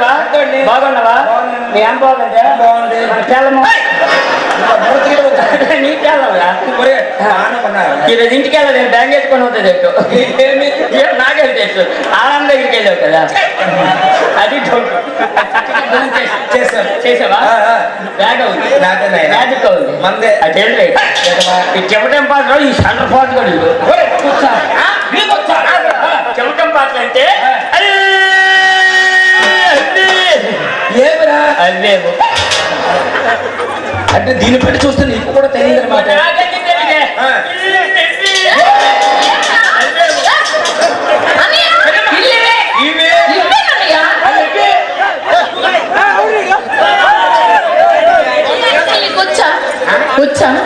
బాగున్నావా? బాగున్నావా? నీ ఏం బాగుందంటే బాగుంది. నీ కేళ్ళవా? ఈరోజు ఇంటికి వెళ్ళదు, నేను బ్యాంక్ వేసుకొని అవుతుంది నాకే తెలుసు. ఆనంద దగ్గరికి వెళ్ళావు కదా, అది చేసావా? బ్యాగ్ అవుతుంది, మ్యాజిక్ అవుతుంది మందే. అదే ఈ చెమటం పాటలో ఈ సెంటర్ పాట కూడా చెమటం పాటలు అంటే ఏమిరా అదేమో అంటే దీన్ని పెట్టి చూస్తే నీకు కూడా తెలియదు అనమాట.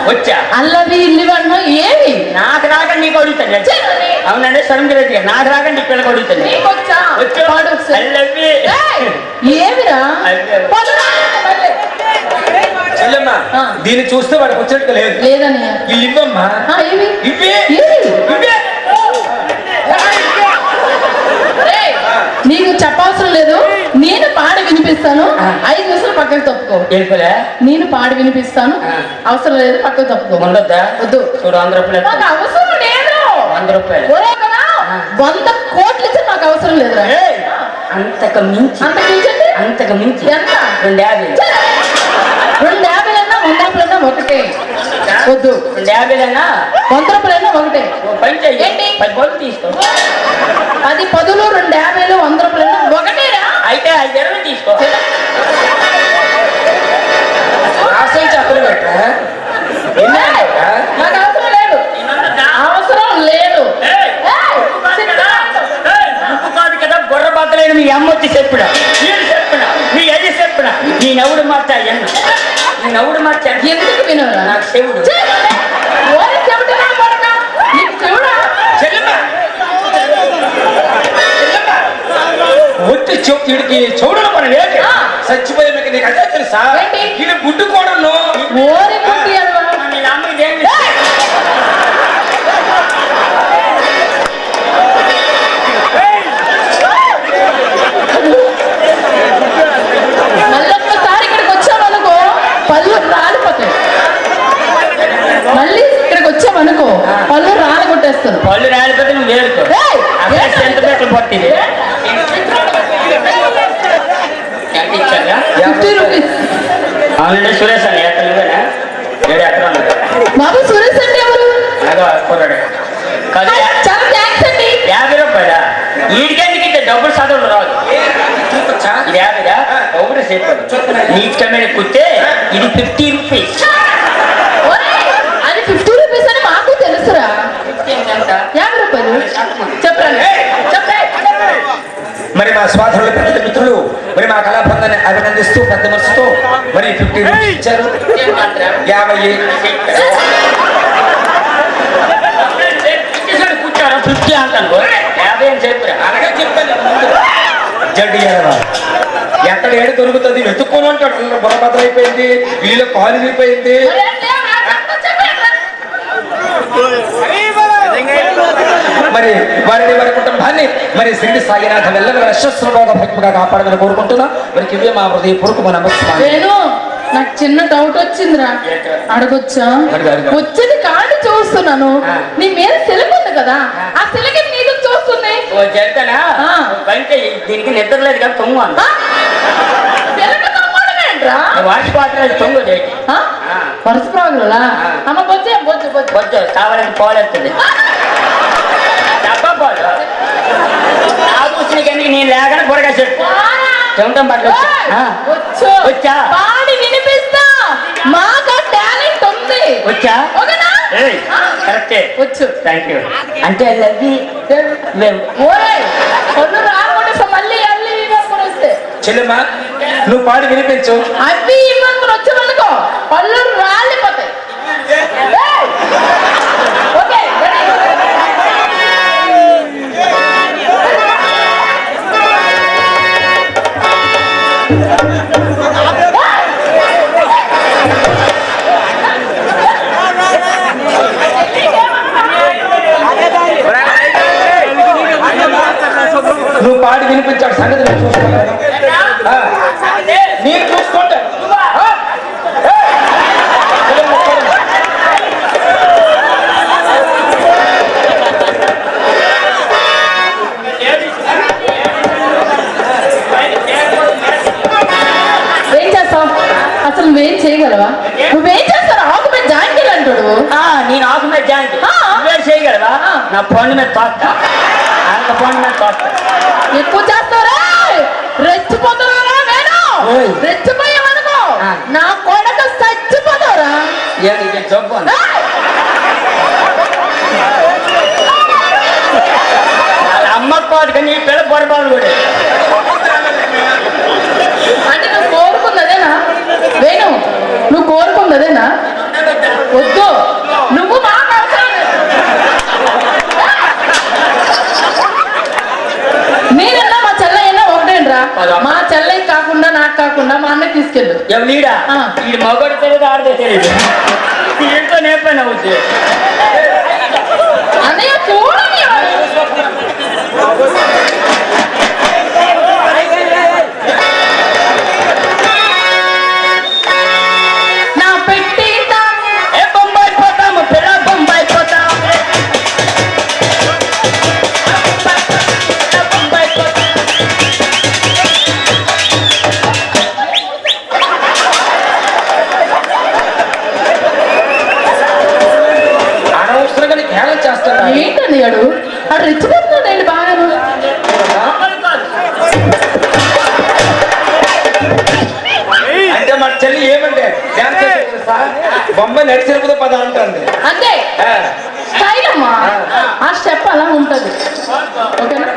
వచ్చా అల్లవి ఇల్లు ఏమి నాకు రాక నీకు అడుగుతాను. అవునండి సరంజరెడ్డి గారు, నాకు రాక నీ పిల్లకి అడుగుతాను. ఏమిరా చెల్లెమ్మా దీన్ని చూస్తే వాడికి వచ్చేట్టుగా లేదు. లేదని ఇల్లు ఇవ్వమ్మా. నీకు చెప్పవసరం లేదు, నేను పాడి వినిపిస్తాను. 5 నిమిషాలు పక్కకు తప్పుకో. నేను పాడి వినిపిస్తాను, అవసరం లేదు పక్కకు తప్పుకో. వద్దు చూడు 100 రూపాయలు. నాకు అవసరం లేదు. 100 రూపాయలు 100 కోట్లు ఇచ్చి నాకు అవసరం లేదు. అంతకు మించి అంతకు మించి ఎంత? 250. 250 100 రూపాయలన్నా ఒకటే. వద్దు 250 100 రూపాయలన్నా ఒకటే. పని చెయ్యండి, 10 బోర్లు తీసుకో. 10 పదులు 250 100 రూపాయలన్నా ఒకటేరా. అయితే 5 తీసుకో. చెప్పలు పెట్టా నాకు అవసరం లేదు, అవసరం లేదు. కదా బుర్ర బద్దలేని మీ అమ్మ వచ్చి చెప్పిన, నేను చెప్పిన, నీ అది చెప్పిన, నీ నవ్వుడు మార్చా ఎన్న, నీ నవ్వుడు మార్చా. ఎందుకు వినరా? నాకు చెవుడు వచ్చి వీడికి చెవుడు మనం ఏంటి చచ్చిపోయే మీకు నీకు అదే తెలుసా? వీడు గుడ్డు కూడా మళ్ళొక్కసారి ఇక్కడికి వచ్చామనుకో పళ్ళు రాలిపోతాయి. మళ్ళీ ఇక్కడికి వచ్చామనుకో పళ్ళు రాలి కొట్టేస్తాను. పళ్ళు రాలిపోతే నువ్వు వేరుకో. ఎంత పెట్టలు పట్టింది 50 రూపీస్. అవునండి సురేష్ అని ఎక్కడేనా 7 ఎకరాలు. బాబు సురేష్ అంటే ఎవరు? కుర్రాడు చాలా థ్యాంక్స్ అండి. 50 రూపాయలా? వీడికెందుకు డబ్బులు చదువులు రాదు. ఇది 50రా? ఒకటి చెప్పాడు నీచమైన కుత్తే. ఇది 50 రూపీస్. అది 50 రూపీస్ అని మాకు తెలుసురా. 50 రూపాయలు చెప్పండి. మరి మా స్వాతంత్ర పెద్ద మిత్రులు మరి మా కళాబంధాన్ని అభినందిస్తూ పెద్ద మనసుతో మరి 50 రూపీస్ ఇచ్చారు. 50 కూర్చోరా 50 అంటాను. 50 అని చెప్పారు. అలాగే చెప్పాను జడ్డి ఎక్కడ ఏడు దొరుకుతుంది వెతుక్కోను అంటాడు. బుర్రభద్ర అయిపోయింది, వీళ్ళు కాలు అయిపోయింది. మరి వారిని వారి కుటుంబాన్ని మరి శ్రీ సాయినాథ వెళ్ళగా యశస్సుగా భక్తిగా కాపాడమని కోరుకుంటున్నా. మరి ఇవే మా హృదయపూర్వక నమస్కారం. నాకు చిన్న డౌట్ వచ్చిందిరా, అడగొచ్చా? వచ్చింది కాదు చూస్తున్నాను. నీ మీద సిలక ఉంది కదా, ఆ సిలక నీకు చూస్తుంది. దీనికి నిద్ర లేదు కదా తొంగు అంత వాష్ పాత్ర తొంగు వరుస ప్రాగులా అమ్మ బొచ్చే బొచ్చు బొచ్చు బొచ్చు కావాలని పోలేస్తుంది. డబ్బా పోదు ఆకూసినకి నేను లేకుండా బుర్రగా చెప్పు చెమటం పట్ల వచ్చా పాడి వినిపిస్తా. మాకు టాలెంట్ ఉంది. వచ్చా కరెక్టే వచ్చు. Thank you. అంటే కొన్ను రాకుండా మళ్ళీ అల్లి ఇవ్వకుండా వస్తే చెల్లెమ్మా నువ్వు పాడి వినిపించు. అవి ఇవ్వకుండా వచ్చామనుకో పళ్ళు రాలిపోతాయి. ఓకే నువ్వు పాడి వినిపించాడు సంగతి నేను చూసుకున్నాను. నేను చూసుకుంటా ఆ? ఏం చేస్తావు అసలు నువ్వేం చేయగలవా నువ్వేం చేస్తావు ఆకు మీద జాయింట్ అంటాడు నేను ఆకు మీద జాయింట్ ఆ. నువ్వే చేయగలవా ఆ. నా పండు మీద తోస్తా అంత పండు మీద తోస్తా ఎక్కువ చేస్తావురా రెచ్చిపోతున్నారా నేను ఓయ్. రెచ్చిపోయావనుకో ఆ. నా కొడక చచ్చిపోతావురా నీకు జబ్బు అని. వాళ్ళ అమ్మ కాదు కానీ ఈ పిల్ల పొరపాటు కూడా అంటే నువ్వు కోరుకున్నదేనా వేణు నువ్వు కోరుకున్నదేనా వద్దు నువ్వు మాకు అవసరం లేదు. నేనన్నా మా చెల్లయ్యన్నా ఒకటేంట్రా మా చెల్లయ్య కాకుండా నాకు కాకుండా మా అన్నకి తీసుకెళ్ళు ఎవలీడా ఆ. ఈ మగోడు తెలియదు ఆడదే తెలియదు ఇంట్లో నేర్పైన అవుతుంది అన్నయ్య చూడని నా పెట్టి ఏ బొంబాయి పోతాము పిల్ల బొంబాయి పోతాం బొంబాయి పోతాం అనవసరంగా నీకు హేళన చేస్తాను ఏంటన్నయ్యాడు అటు రెచ్చిపోతున్నాడు ఏంటి బాగా అంటే మన చెల్లి ఏమంటే డ్యాన్స్ చేసేది సార్ బొమ్మ నడిచినప్పుడు పద అంటుంది అంతే ఆ. స్టైల్ అమ్మా ఆ స్టెప్ అలా ఉంటది ఓకేనా